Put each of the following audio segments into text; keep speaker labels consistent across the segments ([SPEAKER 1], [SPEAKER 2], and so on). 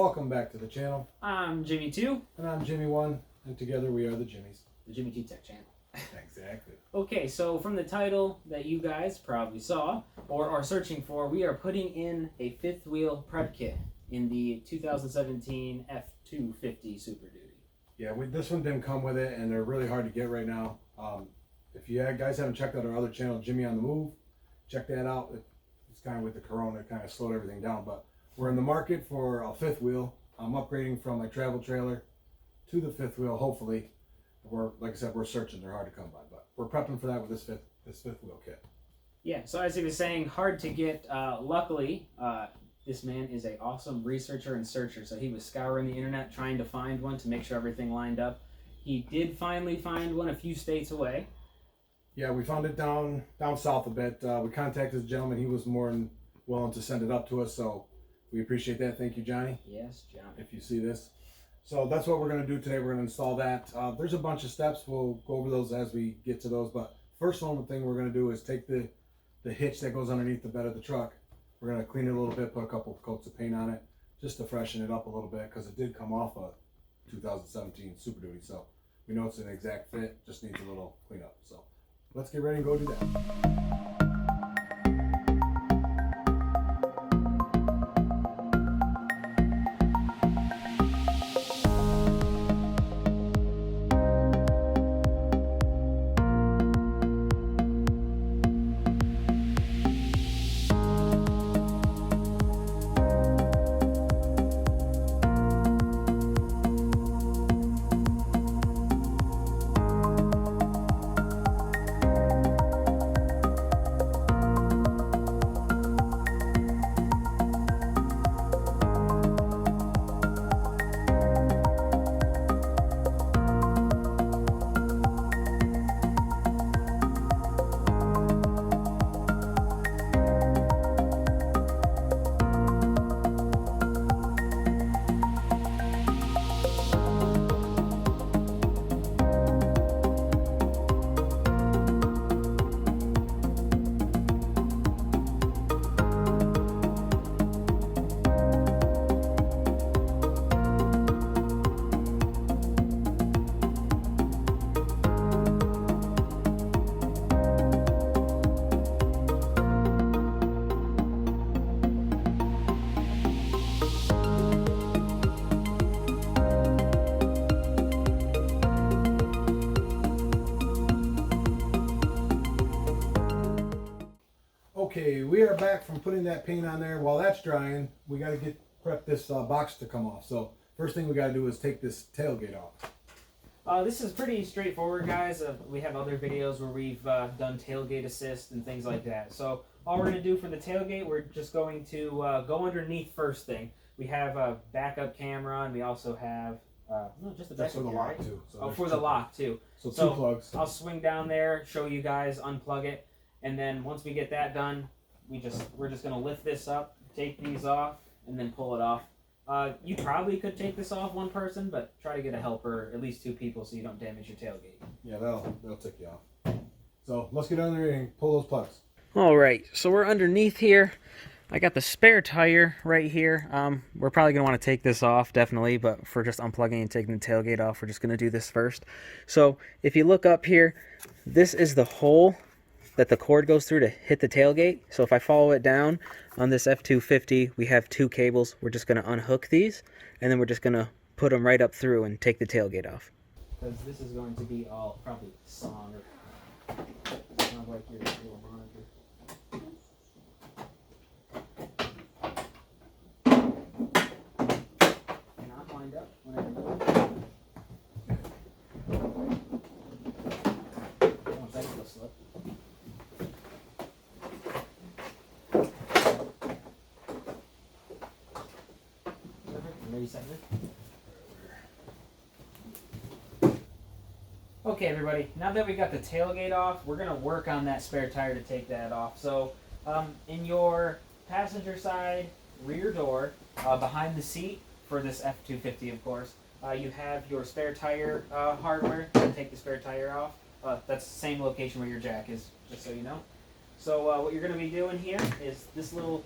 [SPEAKER 1] Welcome back to the channel.
[SPEAKER 2] I'm Jimmy 2.
[SPEAKER 1] And I'm Jimmy 1. And together we are the Jimmies.
[SPEAKER 2] The Jimmy 2 Tech channel.
[SPEAKER 1] Exactly.
[SPEAKER 2] Okay, so from the title that you guys probably saw or are searching for, we are putting in a fifth wheel prep kit in the 2017 F-250 Superduty.
[SPEAKER 1] Yeah, this one didn't come with it, and they're really hard to get right now. If you guys haven't checked out our other channel, Jimmy on the Move, check that out. It's kind of with the Corona, it kind of slowed everything down, but we're in the market for a fifth wheel. I'm upgrading from my travel trailer to the fifth wheel, hopefully. Like I said, we're searching. They're hard to come by, but we're prepping for that with this fifth wheel kit.
[SPEAKER 2] Yeah, so as he was saying, hard to get. Luckily, this man is an awesome researcher and searcher, so he was scouring the internet trying to find one to make sure everything lined up. He did finally find one a few states away.
[SPEAKER 1] Yeah, we found it down south a bit. We contacted the gentleman. He was more than willing to send it up to us, so we appreciate that. Thank you, Johnny.
[SPEAKER 2] Yes, Johnny.
[SPEAKER 1] If you see this. So that's what we're going to do today. We're going to install that. There's a bunch of steps. We'll go over those as we get to those. But first one thing we're going to do is take the hitch that goes underneath the bed of the truck. We're going to clean it a little bit, put a couple of coats of paint on it, just to freshen it up a little bit, because it did come off a 2017 Super Duty. So we know it's an exact fit, just needs a little cleanup. So let's get ready and go do that. Okay, we are back from putting that paint on there. While that's drying, we got to prep this box to come off. So first thing we got to do is take this tailgate off.
[SPEAKER 2] This is pretty straightforward, guys. We have other videos where we've done tailgate assist and things like that. So all we're going to do for the tailgate, we're just going to go underneath first thing. We have a backup camera, and we also have no, just a backup
[SPEAKER 1] for the
[SPEAKER 2] camera,
[SPEAKER 1] lock
[SPEAKER 2] right?
[SPEAKER 1] too. So
[SPEAKER 2] oh, for the lock too.
[SPEAKER 1] So two plugs.
[SPEAKER 2] I'll swing down there, show you guys, unplug it. And then once we get that done, we're just gonna lift this up, take these off, and then pull it off. You probably could take this off one person, but try to get a helper, at least two people, so you don't damage your tailgate.
[SPEAKER 1] Yeah, that'll take you off. So let's get under there and pull those plugs.
[SPEAKER 2] All right, so we're underneath here. I got the spare tire right here. We're probably gonna want to take this off, definitely, but for just unplugging and taking the tailgate off, we're just gonna do this first. So if you look up here, this is the hole that the cord goes through to hit the tailgate. So if I follow it down on this F-250, we have two cables. We're just going to unhook these, and then we're just going to put them right up through and take the tailgate off. Because this is going to be all probably song or sound like your little monitor. And I'll wind up whenever you're ready. One second, it'll slip. Okay, everybody, now that we got the tailgate off, we're going to work on that spare tire to take that off. So in your passenger side rear door, behind the seat for this F-250, of course, you have your spare tire hardware to take the spare tire off. That's the same location where your jack is, just so you know. So what you're going to be doing here is this little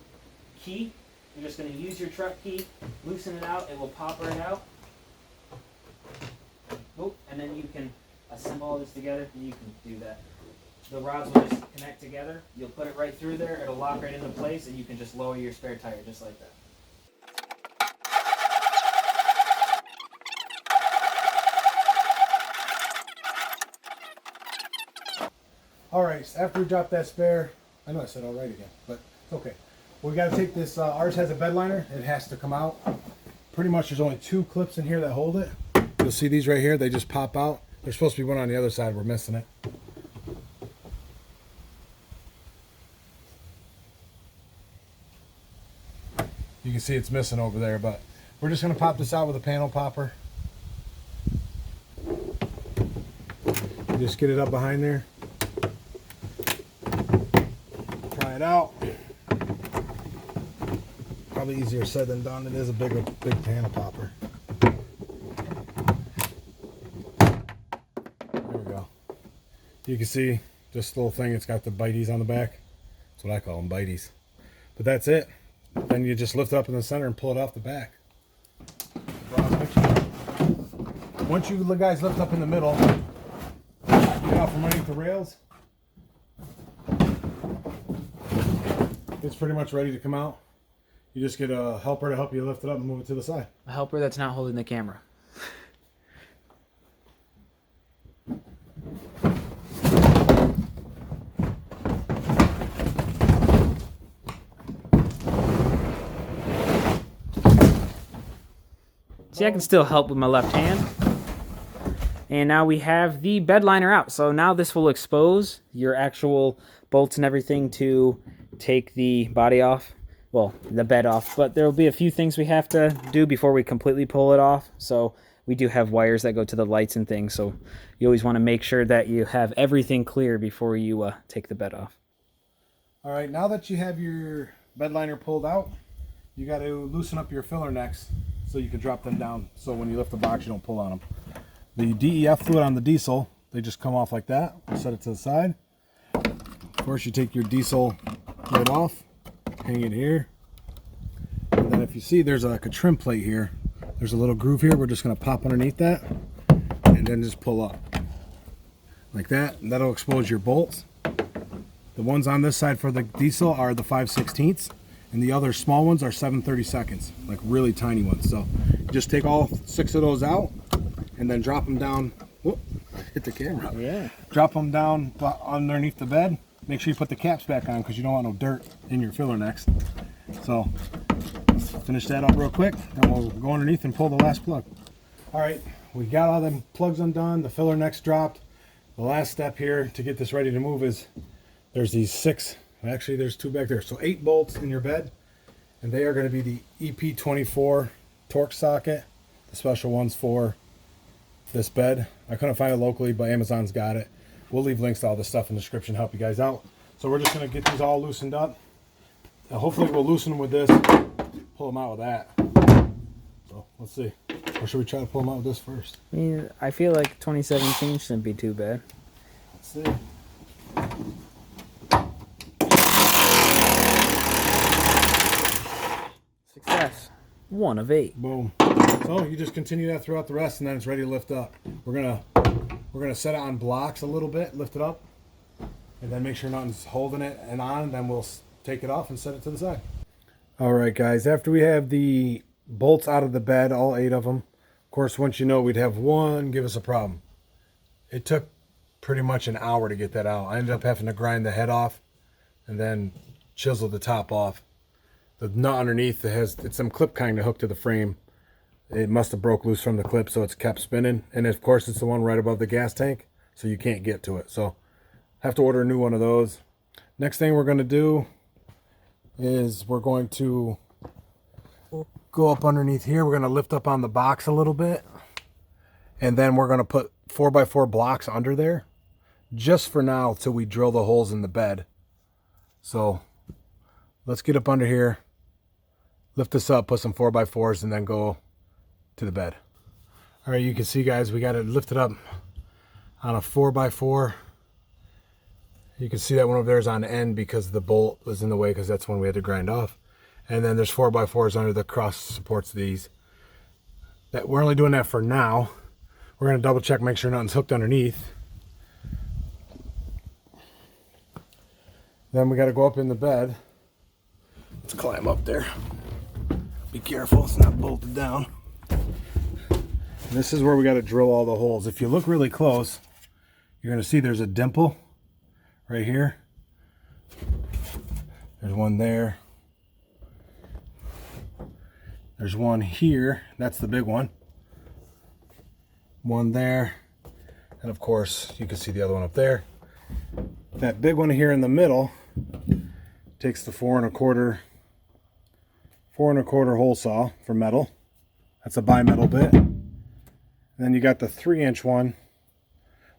[SPEAKER 2] key You're just going to use your truck key, loosen it out, it will pop right out. Oh, and then you can assemble all this together, and you can do that. The rods will just connect together. You'll put it right through there, it'll lock right into place, and you can just lower your spare tire just like that.
[SPEAKER 1] Alright, so after we drop that spare, I know I said alright again, but it's okay. We got to take this, ours has a bed liner, it has to come out. Pretty much there's only 2 clips in here that hold it. You'll see these right here, they just pop out. There's supposed to be one on the other side, we're missing it. You can see it's missing over there, but we're just going to pop this out with a panel popper. Just get it up behind there. Try it out. Probably easier said than done. It is a big panel popper. There we go. You can see this little thing, it's got the bites on the back. That's what I call them, bites. But that's it. Then you just lift it up in the center and pull it off the back. Once you guys lift up in the middle, get off from underneath the rails, it's pretty much ready to come out. You just get a helper to help you lift it up and move it to the side.
[SPEAKER 2] A helper that's not holding the camera. See, I can still help with my left hand. And now we have the bed liner out. So now this will expose your actual bolts and everything to take the body off. Well, the bed off. But there will be a few things we have to do before we completely pull it off. So we do have wires that go to the lights and things. So you always want to make sure that you have everything clear before you take the bed off.
[SPEAKER 1] All right, now that you have your bed liner pulled out, you got to loosen up your filler necks so you can drop them down. So when you lift the box, you don't pull on them. The DEF fluid on the diesel, they just come off like that. Set it to the side. Of course, you take your diesel lid off, hang it here. And then if you see, there's like a trim plate here. There's a little groove here. We're just going to pop underneath that and then just pull up like that. And that'll expose your bolts. The ones on this side for the diesel are the 5/16, and the other small ones are 7/32, like really tiny ones. So just take all 6 of those out and then drop them down. Whoop, hit the camera.
[SPEAKER 2] Yeah.
[SPEAKER 1] Drop them down underneath the bed. Make sure you put the caps back on because you don't want no dirt in your filler necks. So let's finish that up real quick, and we'll go underneath and pull the last plug. All right, we got all them plugs undone. The filler necks dropped. The last step here to get this ready to move is there's these 6. Actually, there's 2 back there. So 8 bolts in your bed, and they are going to be the EP24 torque socket, the special ones for this bed. I couldn't find it locally, but Amazon's got it. We'll leave links to all this stuff in the description to help you guys out. So we're just going to get these all loosened up. And hopefully we'll loosen them with this, pull them out with that. So let's see. Or should we try to pull them out with this first?
[SPEAKER 2] I mean, I feel like 2017 shouldn't be too bad.
[SPEAKER 1] Let's see.
[SPEAKER 2] Success. 1 of 8.
[SPEAKER 1] Boom. So you just continue that throughout the rest, and then it's ready to lift up. We're gonna set it on blocks a little bit, lift it up, and then make sure nothing's holding it and on. Then we'll take it off and set it to the side. All right, guys. After we have the bolts out of the bed, all 8 of them. Of course, once you know we'd have one give us a problem. It took pretty much an hour to get that out. I ended up having to grind the head off and then chisel the top off. The nut underneath, it's some clip kind of hooked to the frame. It must have broke loose from the clip, so it's kept spinning. And of course, it's the one right above the gas tank, so you can't get to it. So have to order a new one of those. Next thing we're going to do is we're going to go up underneath here. We're going to lift up on the box a little bit, and then we're going to put 4x4 blocks under there just for now till we drill the holes in the bed. So let's get up under here, lift this up, put some 4x4s, and then go to the bed. All right, you can see, guys, we got it lifted up on a 4x4. You can see that one over there is on end because the bolt was in the way, because that's one we had to grind off. And then there's 4x4s under the cross supports of these. That we're only doing that for now. We're going to double check, make sure nothing's hooked underneath. Then we got to go up in the bed. Let's climb up there. Be careful, it's not bolted down. And this is where we got to drill all the holes. If you look really close, you're going to see there's a dimple right here. There's one there. There's one here. That's the big one. One there. And of course, you can see the other one up there. That big one here in the middle takes the 4 1/4 hole saw for metal. That's a bimetal bit. And then you got the 3-inch one,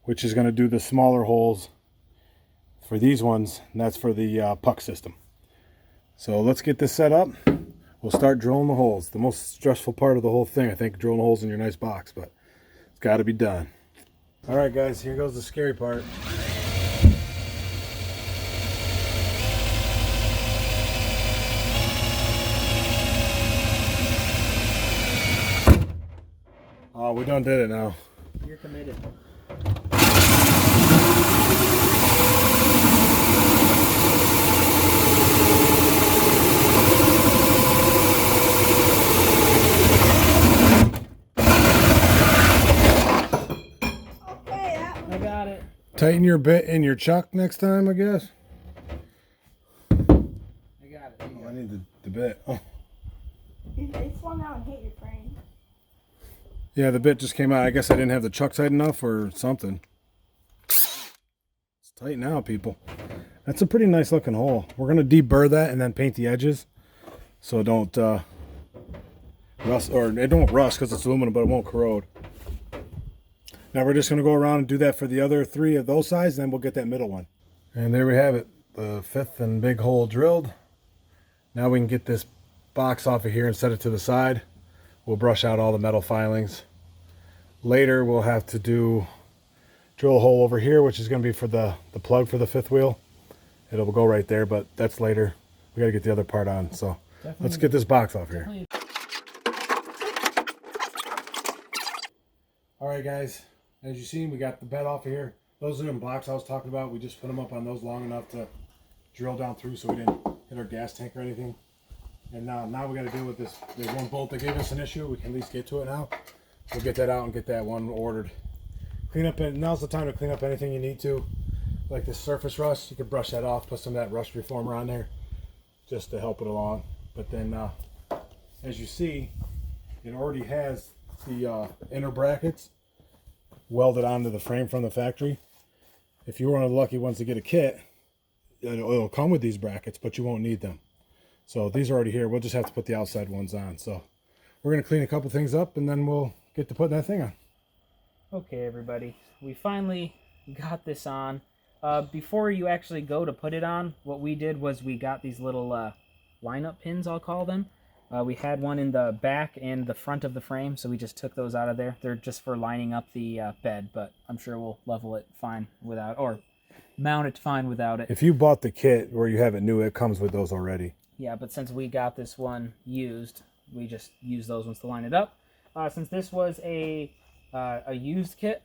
[SPEAKER 1] which is going to do the smaller holes for these ones. And that's for the puck system. So let's get this set up. We'll start drilling the holes. The most stressful part of the whole thing, I think, drilling holes in your nice box, but it's got to be done. All right, guys, here goes the scary part. Oh, we done did it now.
[SPEAKER 2] You're committed. I got it.
[SPEAKER 1] Tighten your bit in your chuck next time, I guess.
[SPEAKER 2] I got it.
[SPEAKER 1] Oh, I need the bit. Oh.
[SPEAKER 3] It swung out and hit your frame.
[SPEAKER 1] Yeah, the bit just came out. I guess I didn't have the chuck tight enough or something. It's tight now, people. That's a pretty nice looking hole. We're going to deburr that and then paint the edges so it don't rust, or it don't rust because it's aluminum, but it won't corrode. Now we're just going to go around and do that for the other 3 of those sides, then we'll get that middle one. And there we have it, the 5th and big hole drilled. Now we can get this box off of here and set it to the side. We'll brush out all the metal filings. Later we'll have to drill a hole over here, which is going to be for the plug for the 5th wheel. It'll go right there, but that's later. We got to get the other part on, so let's get this box off here. All right, guys, as you see, we got the bed off of here. Those are them blocks I was talking about. We just put them up on those long enough to drill down through so we didn't hit our gas tank or anything. And now we got to deal with this. There's one bolt that gave us an issue. We can at least get to it now. We'll get that out and get that one ordered. Clean up, now's the time to clean up anything you need to. Like this surface rust, you can brush that off, put some of that rust reformer on there just to help it along. But then, as you see, it already has the inner brackets welded onto the frame from the factory. If you're one of the lucky ones to get a kit, it'll come with these brackets, but you won't need them. So these are already here. We'll just have to put the outside ones on. So we're going to clean a couple things up and then we'll get to putting that thing on.
[SPEAKER 2] Okay, everybody. We finally got this on. Before you actually go to put it on, what we did was we got these little lineup pins, I'll call them. We had one in the back and the front of the frame, so we just took those out of there. They're just for lining up the bed, but I'm sure we'll level it fine without, or mount it fine without it.
[SPEAKER 1] If you bought the kit where you have it new, it comes with those already.
[SPEAKER 2] Yeah, but since we got this one used, we just used those ones to line it up. Since this was a used kit,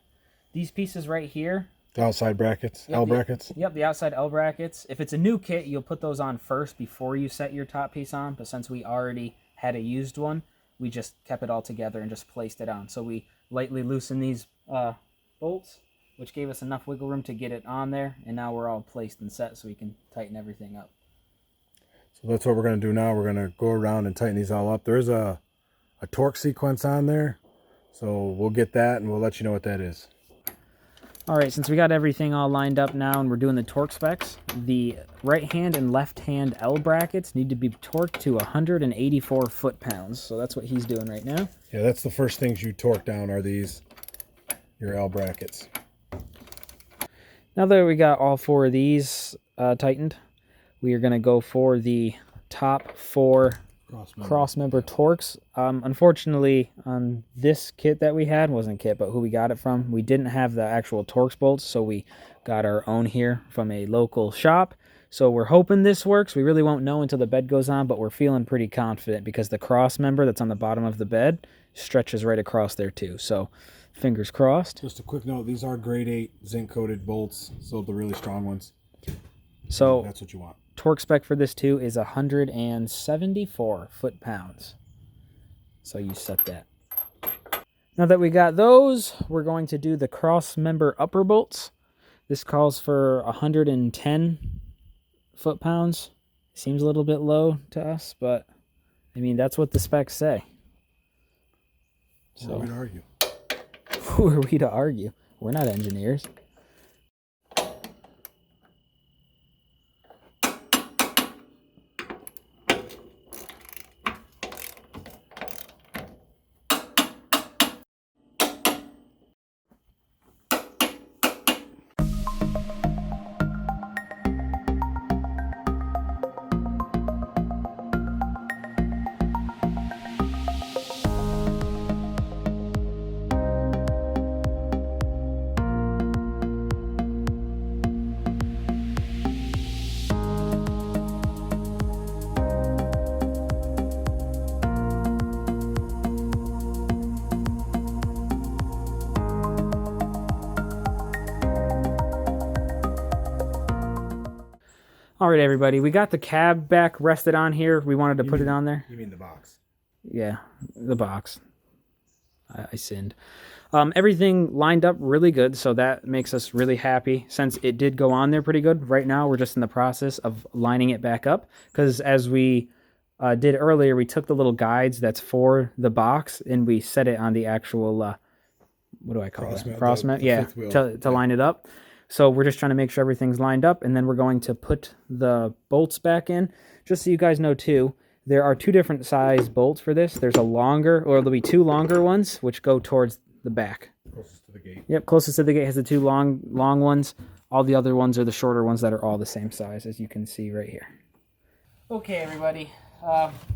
[SPEAKER 2] these pieces right here,
[SPEAKER 1] The outside brackets,
[SPEAKER 2] Yep,
[SPEAKER 1] L brackets.
[SPEAKER 2] Yep, the outside L brackets. If it's a new kit, you'll put those on first before you set your top piece on. But since we already had a used one, we just kept it all together and just placed it on. So we lightly loosened these bolts, which gave us enough wiggle room to get it on there. And now we're all placed and set so we can tighten everything up.
[SPEAKER 1] So that's what we're going to do now. We're going to go around and tighten these all up. There's a torque sequence on there. So we'll get that and we'll let you know what that is.
[SPEAKER 2] All right, since we got everything all lined up now and we're doing the torque specs, the right hand and left hand L brackets need to be torqued to 184 foot-pounds. So that's what he's doing right now.
[SPEAKER 1] Yeah, that's the first things you torque down are these, your L brackets.
[SPEAKER 2] Now that we got all 4 of these tightened, we are going to go for the top 4 cross-member torques. Unfortunately, on this kit that we had, wasn't kit, but who we got it from, we didn't have the actual Torx bolts, so we got our own here from a local shop. So we're hoping this works. We really won't know until the bed goes on, but we're feeling pretty confident because the cross member that's on the bottom of the bed stretches right across there too. So fingers crossed.
[SPEAKER 1] Just a quick note, these are grade 8 zinc coated bolts, so the really strong ones.
[SPEAKER 2] So
[SPEAKER 1] that's what you want.
[SPEAKER 2] Torque spec for this too is 174 foot-pounds. So you set that. Now that we got those, we're going to do the cross member upper bolts. This calls for 110 foot-pounds. Seems a little bit low to us, but I mean, that's what the specs say.
[SPEAKER 1] So who are we to argue?
[SPEAKER 2] Who are we to argue? We're not engineers. All right, everybody, we got the cab back rested on here. We wanted to put it on there.
[SPEAKER 1] You mean the box?
[SPEAKER 2] Yeah, the box. I sinned. Everything lined up really good, so that makes us really happy since it did go on there pretty good. Right now, we're just in the process of lining it back up because as we did earlier, we took the little guides that's for the box and we set it on the actual, what do I call it? Cross mat? Yeah, to line it up. So we're just trying to make sure everything's lined up, and then we're going to put the bolts back in. Just so you guys know, too, there are two different size bolts for this. There's a longer, or there'll be two longer ones, which go towards the back.
[SPEAKER 1] Closest to the gate.
[SPEAKER 2] Yep, closest to the gate has the two long ones. All the other ones are the shorter ones that are all the same size, as you can see right here. Okay, everybody.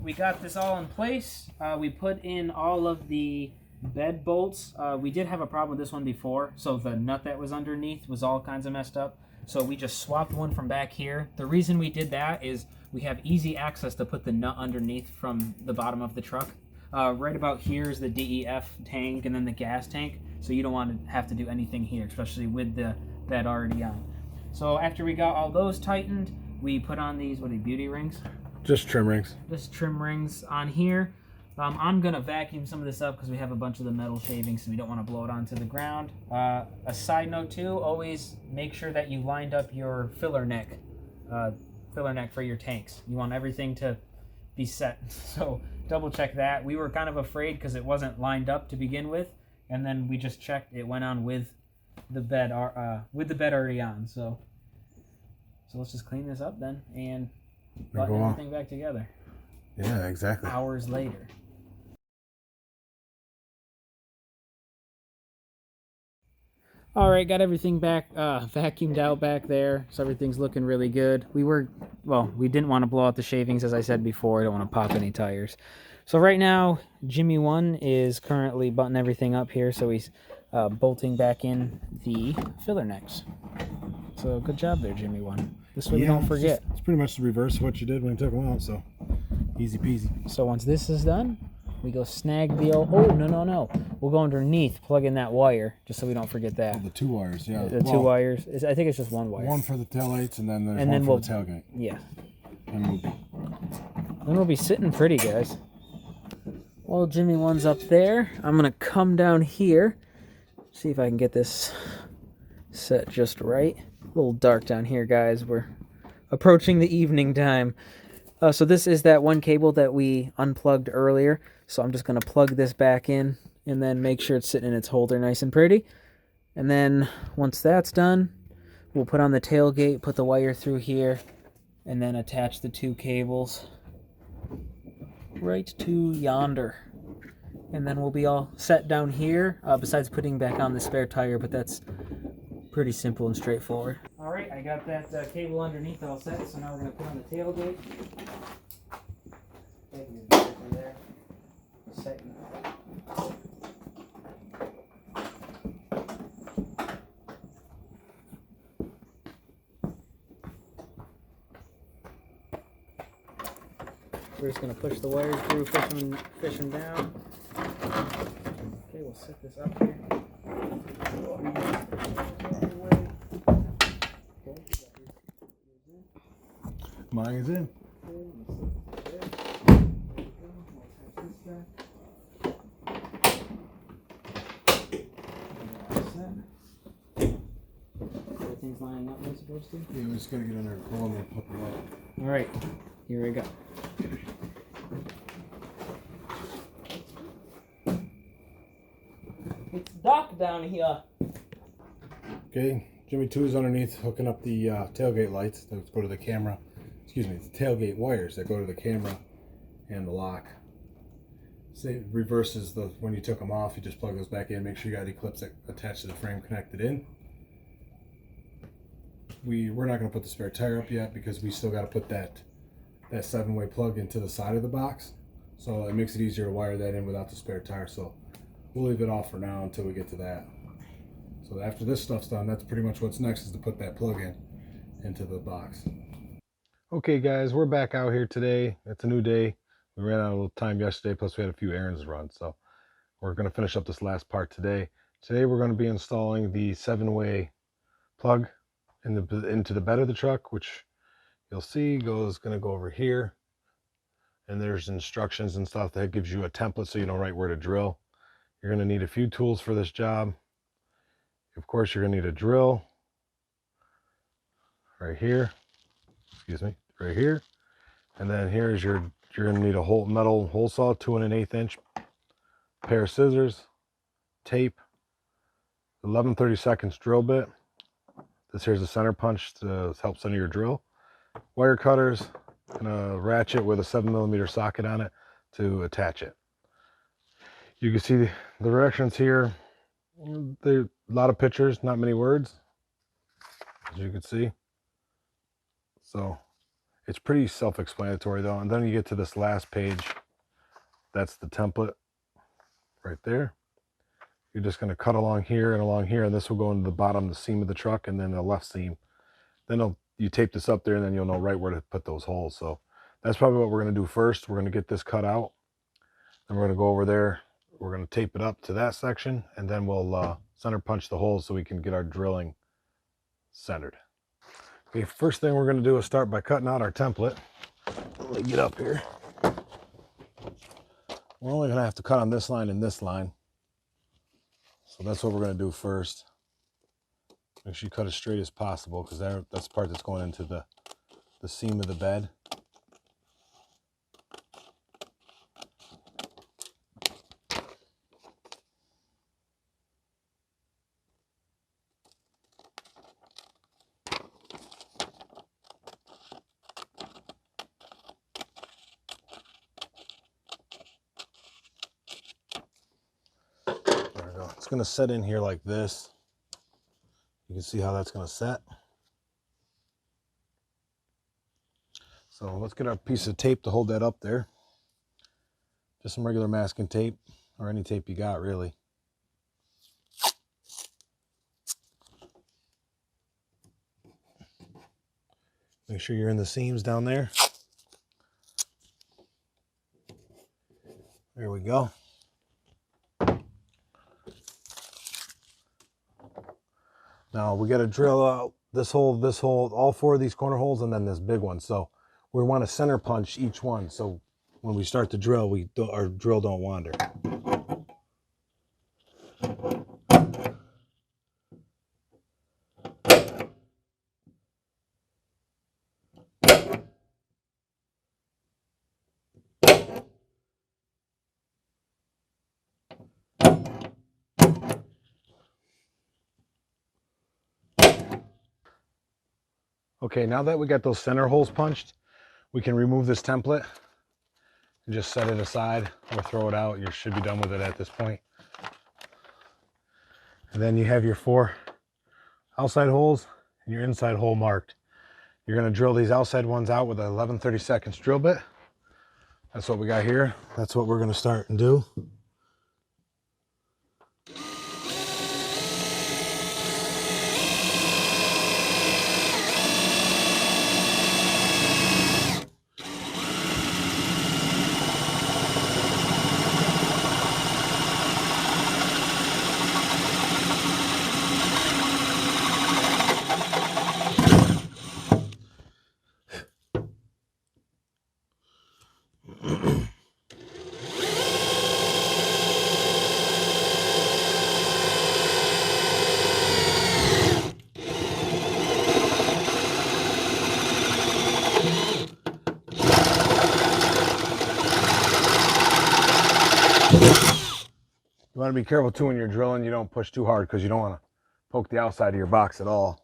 [SPEAKER 2] We got this all in place. We put in all of the bed bolts. We did have a problem with this one before, so the nut that was underneath was all kinds of messed up, so we just swapped one from back here. The reason we did that is we have easy access to put the nut underneath from the bottom of the truck. Right about here is the DEF tank and then the gas tank, so you don't want to have to do anything here, especially with the bed already on. So after we got all those tightened, we put on these, what are they, beauty rings?
[SPEAKER 1] Just trim rings.
[SPEAKER 2] Just trim rings on here. I'm going to vacuum some of this up because we have a bunch of the metal shavings, so we don't want to blow it onto the ground. A side note, too, always make sure that you lined up your filler neck for your tanks. You want everything to be set, so double check that. We were kind of afraid because it wasn't lined up to begin with, and then we just checked. It went on with the bed already on, so let's just clean this up then and button everything back together.
[SPEAKER 1] Yeah, exactly.
[SPEAKER 2] Hours later. All right, got everything back vacuumed out back there, so everything's looking really good. We didn't want to blow out the shavings, as I said before. I don't want to pop any tires. So right now, Jimmy 1 is currently buttoning everything up here, so he's bolting back in the filler necks. So good job there, Jimmy 1. This way we don't forget.
[SPEAKER 1] It's pretty much the reverse of what you did when you took them out, so easy peasy.
[SPEAKER 2] So once this is done, we go snag the old... Oh, no. We'll go underneath, plug in that wire, just so we don't forget that.
[SPEAKER 1] Oh, the two wires, yeah.
[SPEAKER 2] The two wires. I think it's just one wire.
[SPEAKER 1] One for the taillights, and then there's one for the tailgate.
[SPEAKER 2] Yeah.
[SPEAKER 1] And
[SPEAKER 2] then we'll be sitting pretty, guys. Well, Jimmy 1's up there. I'm going to come down here, see if I can get this set just right. A little dark down here, guys. We're approaching the evening time. So this is that one cable that we unplugged earlier. So I'm just going to plug this back in and then make sure it's sitting in its holder nice and pretty. And then once that's done, we'll put on the tailgate, put the wire through here, and then attach the two cables right to yonder. And then we'll be all set down here, besides putting back on the spare tire, but that's pretty simple and straightforward. All right, I got that cable underneath all set, so now we're going to put on the tailgate. From there. Set. We're just gonna push the wires through, fish them down. Okay, we'll set this up here.
[SPEAKER 1] Mine is in.
[SPEAKER 2] Everything's lining up as it's supposed to.
[SPEAKER 1] Yeah, we just gotta get in there and pull them and put them up.
[SPEAKER 2] All right, here we go. It's dark down here.
[SPEAKER 1] Okay, Jimmy 2 is underneath hooking up the tailgate lights that go to the camera. Excuse me, the tailgate wires that go to the camera and the lock. So it reverses the, when you took them off, you just plug those back in. Make sure you got the clips that attach to the frame connected in. We're not going to put the spare tire up yet because we still got to put that 7-way plug into the side of the box. So it makes it easier to wire that in without the spare tire. So we'll leave it off for now until we get to that. So after this stuff's done, that's pretty much what's next, is to put that plug in into the box. Okay guys, we're back out here today. It's a new day. We ran out of a little time yesterday, plus we had a few errands to run. So we're going to finish up this last part today. Today we're going to be installing the 7-way plug into the bed of the truck, which you'll see going to go over here. And there's instructions and stuff that gives you a template so you know right where to drill. You're going to need a few tools for this job. Of course, you're going to need a drill right here. Excuse me, right here. And then here's you're going to need a metal hole saw, 2 1/8 inch, pair of scissors, tape, 11/32 drill bit. This here's a center punch to help center your drill. Wire cutters, and a ratchet with a 7mm socket on it to attach it. You can see the directions here. There are a lot of pictures, not many words, as you can see. So it's pretty self-explanatory though. And then you get to this last page. That's the template right there. You're just going to cut along here, and this will go into the bottom, the seam of the truck, and then the left seam. Then you tape this up there, and then you'll know right where to put those holes. So that's probably what we're going to do first. We're going to get this cut out. Then we're going to go over there. We're going to tape it up to that section, and then we'll center punch the holes so we can get our drilling centered. Okay, first thing we're going to do is start by cutting out our template. Let me get up here. We're only going to have to cut on this line and this line. So that's what we're going to do first. Make sure you cut as straight as possible, because that's the part that's going into the seam of the bed. It's going to set in here like this. You can see how that's going to set. So let's get our piece of tape to hold that up there. Just some regular masking tape, or any tape you got really. Make sure you're in the seams down there. There we go. Now we got to drill out this hole, all 4 of these corner holes, and then this big one. So we want to center punch each one. So when we start to drill, our drill don't wander. Okay, now that we got those center holes punched, we can remove this template and just set it aside or throw it out. You should be done with it at this point. And then you have your 4 outside holes and your inside hole marked. You're going to drill these outside ones out with an 11/32 drill bit. That's what we got here. That's what we're going to start and do. You want to be careful too when you're drilling. You don't push too hard because you don't want to poke the outside of your box at all.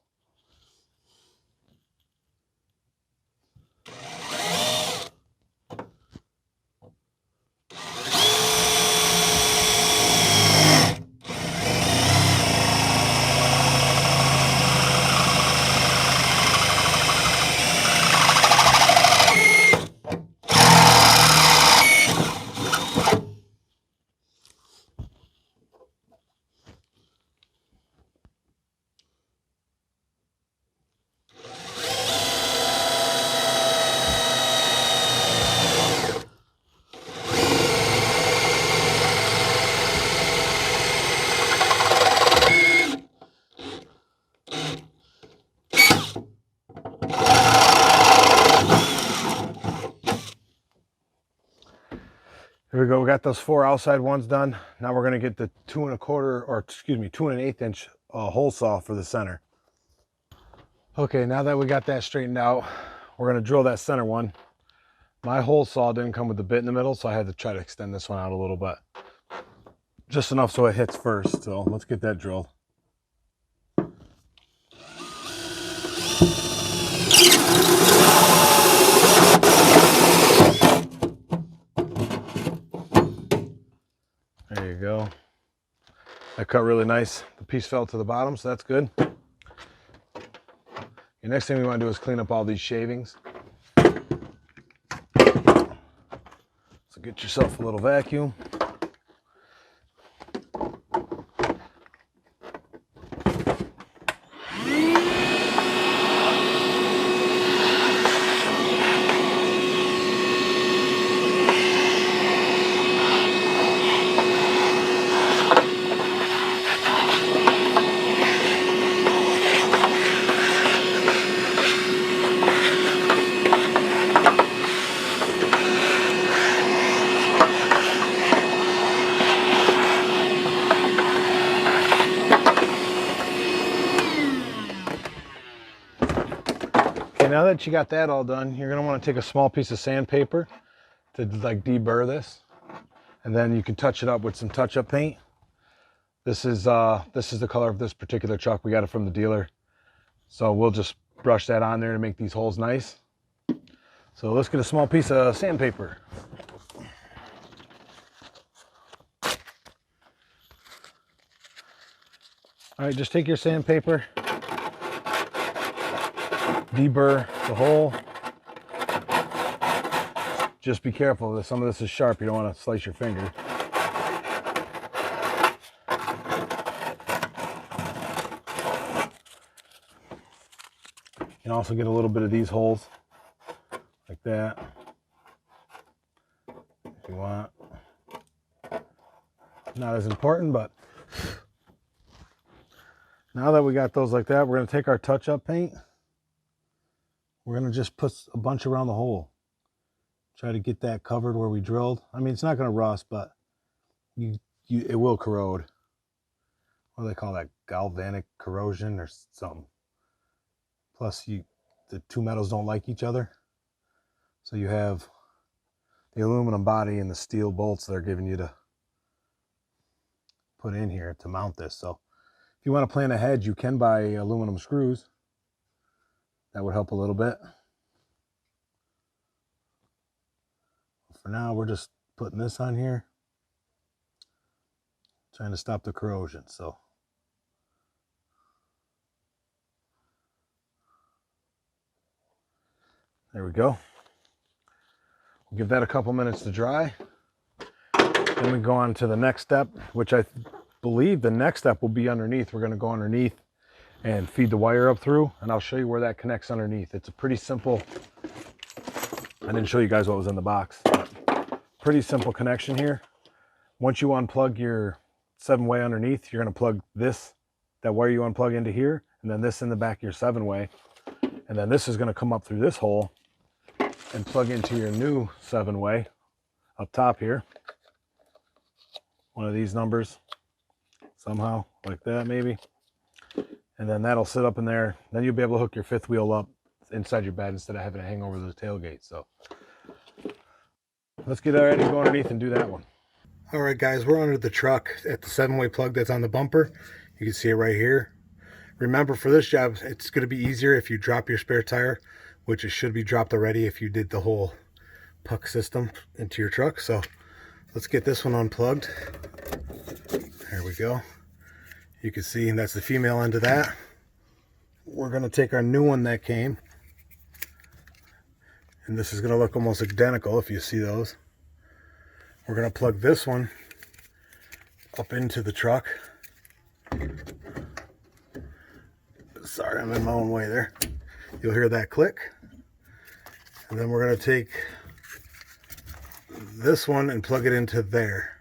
[SPEAKER 1] Here we go. We got those 4 outside ones done. Now we're going to get the 2 1/4, or excuse me, 2 1/8 inch hole saw for the center. Okay, now that we got that straightened out, we're going to drill that center one. My hole saw didn't come with the bit in the middle, so I had to try to extend this one out a little bit. Just enough so it hits first. So let's get that drilled. There you go. That cut really nice. The piece fell to the bottom, so that's good. The next thing we want to do is clean up all these shavings. So get yourself a little vacuum. Now that you got that all done, you're going to want to take a small piece of sandpaper to like deburr this, and then you can touch it up with some touch-up paint. This is the color of this particular truck. We got it from the dealer, so we'll just brush that on there to make these holes nice. So let's get a small piece of sandpaper. All right, just take your sandpaper, deburr the hole. Just be careful that some of this is sharp. You don't want to slice your finger. You can also get a little bit of these holes like that if you want. Not as important, but now that we got those like that, we're going to take our touch-up paint. We're going to just put a bunch around the hole. Try to get that covered where we drilled. I mean, it's not going to rust, but it will corrode. What do they call that? Galvanic corrosion or something. Plus, the two metals don't like each other. So you have the aluminum body and the steel bolts they're giving you to put in here to mount this. So if you want to plan ahead, you can buy aluminum screws. That would help a little bit. For now, we're just putting this on here, trying to stop the corrosion. So there we go. We'll give that a couple minutes to dry. Then we go on to the next step, which I believe the next step will be underneath. We're going to go underneath and feed the wire up through, and I'll show you where that connects underneath. It's a pretty simple, I didn't show you guys what was in the box. Pretty simple connection here. Once you unplug your 7-way underneath, you're going to plug that wire you unplug into here, and then this in the back of your 7-way. And then this is going to come up through this hole and plug into your new 7-way up top here. One of these numbers, somehow, like that maybe. And then that'll sit up in there. Then you'll be able to hook your 5th wheel up inside your bed instead of having to hang over the tailgate. So let's get ready to go underneath and do that one. All right, guys, we're under the truck at the 7-way plug that's on the bumper. You can see it right here. Remember, for this job, it's going to be easier if you drop your spare tire, which it should be dropped already if you did the whole puck system into your truck. So let's get this one unplugged. There we go. You can see that's the female end of that. We're going to take our new one that came, and this is going to look almost identical if you see those. We're going to plug this one up into the truck. Sorry, I'm in my own way there. You'll hear that click. And then we're going to take this one and plug it into there.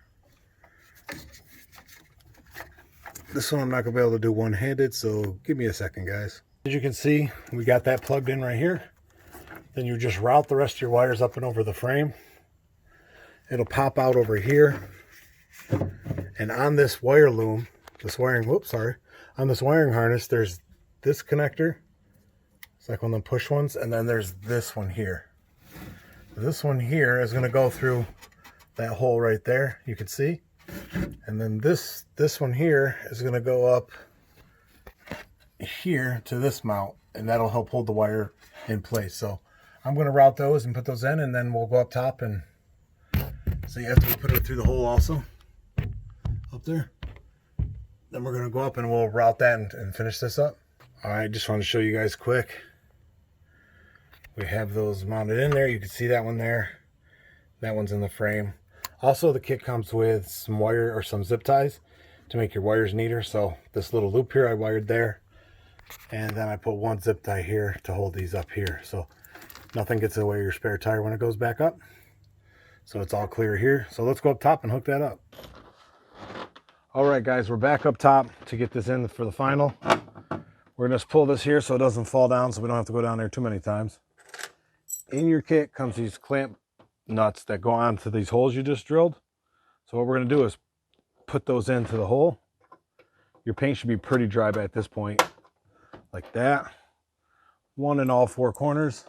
[SPEAKER 1] This one I'm not going to be able to do one-handed, so give me a second, guys. As you can see, we got that plugged in right here. Then you just route the rest of your wires up and over the frame. It'll pop out over here. And on this wire loom, on this wiring harness, there's this connector. It's like one of the push ones. And then there's this one here. This one here is going to go through that hole right there, you can see. And then this one here is going to go up here to this mount, and that'll help hold the wire in place. So I'm going to route those and put those in, and then we'll go up top and see after we put it through the hole also up there. Then we're going to go up and we'll route that and finish this up. All right, just want to show you guys quick. We have those mounted in there. You can see that one there. That one's in the frame. Also, the kit comes with some wire or some zip ties to make your wires neater. So this little loop here I wired there, and then I put one zip tie here to hold these up here, so nothing gets in the way of your spare tire when it goes back up. So it's all clear here. So let's go up top and hook that up. All right, guys, we're back up top to get this in for the final. We're gonna just pull this here so it doesn't fall down, so we don't have to go down there too many times. In your kit comes these clamp nuts that go onto these holes you just drilled. So what we're going to do is put those into the hole. Your paint should be pretty dry at this point, like that. One in all 4 corners.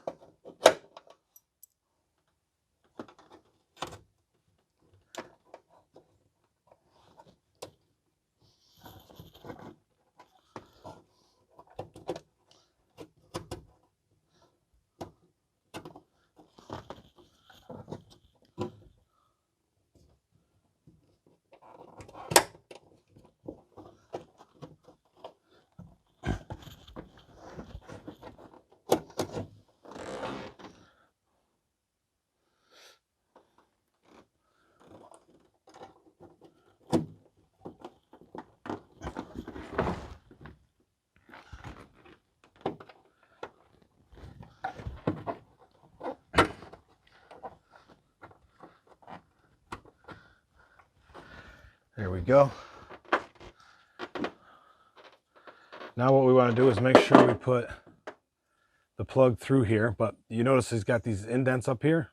[SPEAKER 1] There we go. Now what we want to do is make sure we put the plug through here, but you notice he's got these indents up here.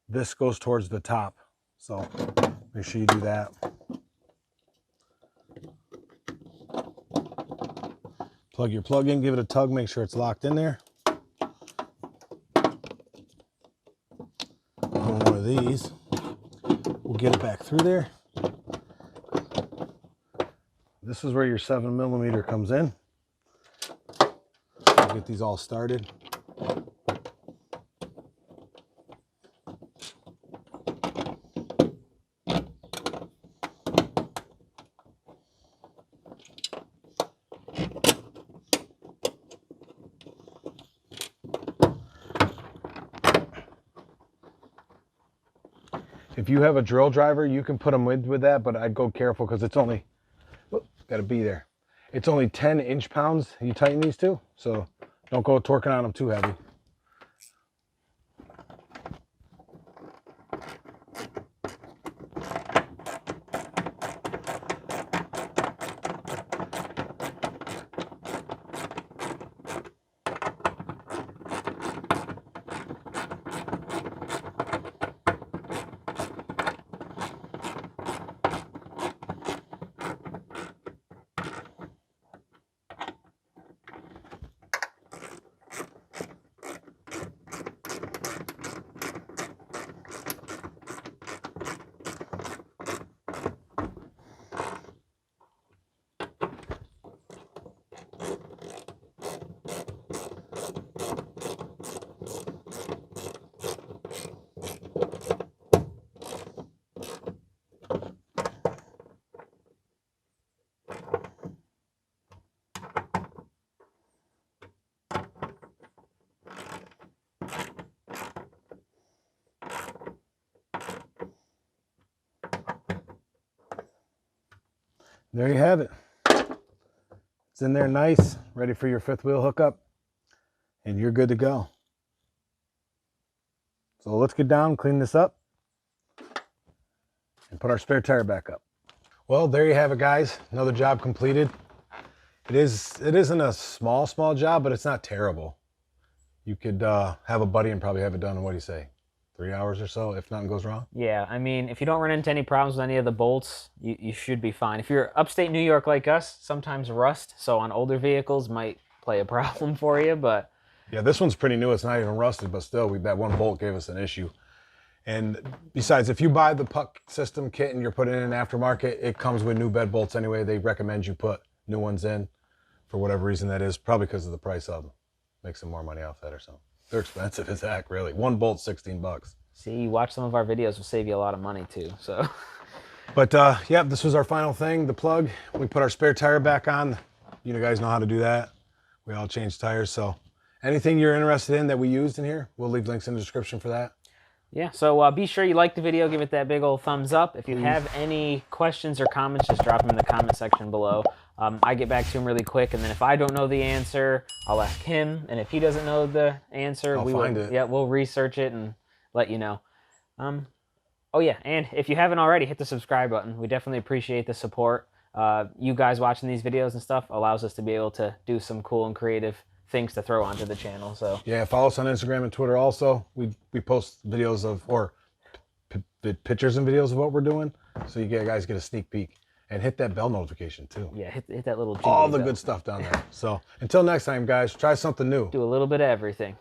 [SPEAKER 1] This goes towards the top, so make sure you do that. Plug your plug in, give it a tug, make sure it's locked in there. One of these, we'll get it back through there. This is where your 7mm comes in. We'll get these all started. If you have a drill driver, you can put them with that, but I'd go careful because it's only, got to be there. It's only 10 inch-pounds you tighten these to, so don't go torquing on them too heavy. there you have it. It's in there nice, ready for your fifth wheel hookup, and you're good to go. So let's get down, clean this up, and put our spare tire back up. Well, there you have it, guys. Another job completed. It isn't a small job, but it's not terrible. You could have a buddy and probably have it done in, what do you say, 3 hours or so, if nothing goes wrong?
[SPEAKER 2] Yeah, I mean, if you don't run into any problems with any of the bolts, you should be fine. If you're upstate New York like us, sometimes rust, so on older vehicles might play a problem for you, but...
[SPEAKER 1] Yeah, this one's pretty new. It's not even rusted, but still, that one bolt gave us an issue. And besides, if you buy the puck system kit and you're putting in an aftermarket, it comes with new bed bolts anyway. They recommend you put new ones in for whatever reason that is, probably because of the price of them. Make some more money off that or something. They're expensive as heck, really. One bolt's 16 bucks.
[SPEAKER 2] See, you watch some of our videos, will save you a lot of money too, so...
[SPEAKER 1] But yeah, this was our final thing, the plug. We put our spare tire back on. You guys know how to do that. We all change tires, so... Anything you're interested in that we used in here, we'll leave links in the description for that.
[SPEAKER 2] Yeah, so be sure you like the video, give it that big old thumbs up. If you have any questions or comments, just drop them in the comment section below. I get back to him really quick, and then if I don't know the answer, I'll ask him, and if he doesn't know the answer, we'll research it and let you know. Oh yeah, and if you haven't already, hit the subscribe button. We definitely appreciate the support. You guys watching these videos and stuff allows us to be able to do some cool and creative things to throw onto the channel. So
[SPEAKER 1] yeah, follow us on Instagram and Twitter also. We post videos of, or pictures and videos of what we're doing, so you guys get a sneak peek. And hit that bell notification too.
[SPEAKER 2] Yeah, hit that little
[SPEAKER 1] all the good stuff down there. So until next time, guys, try something new.
[SPEAKER 2] Do a little bit of everything.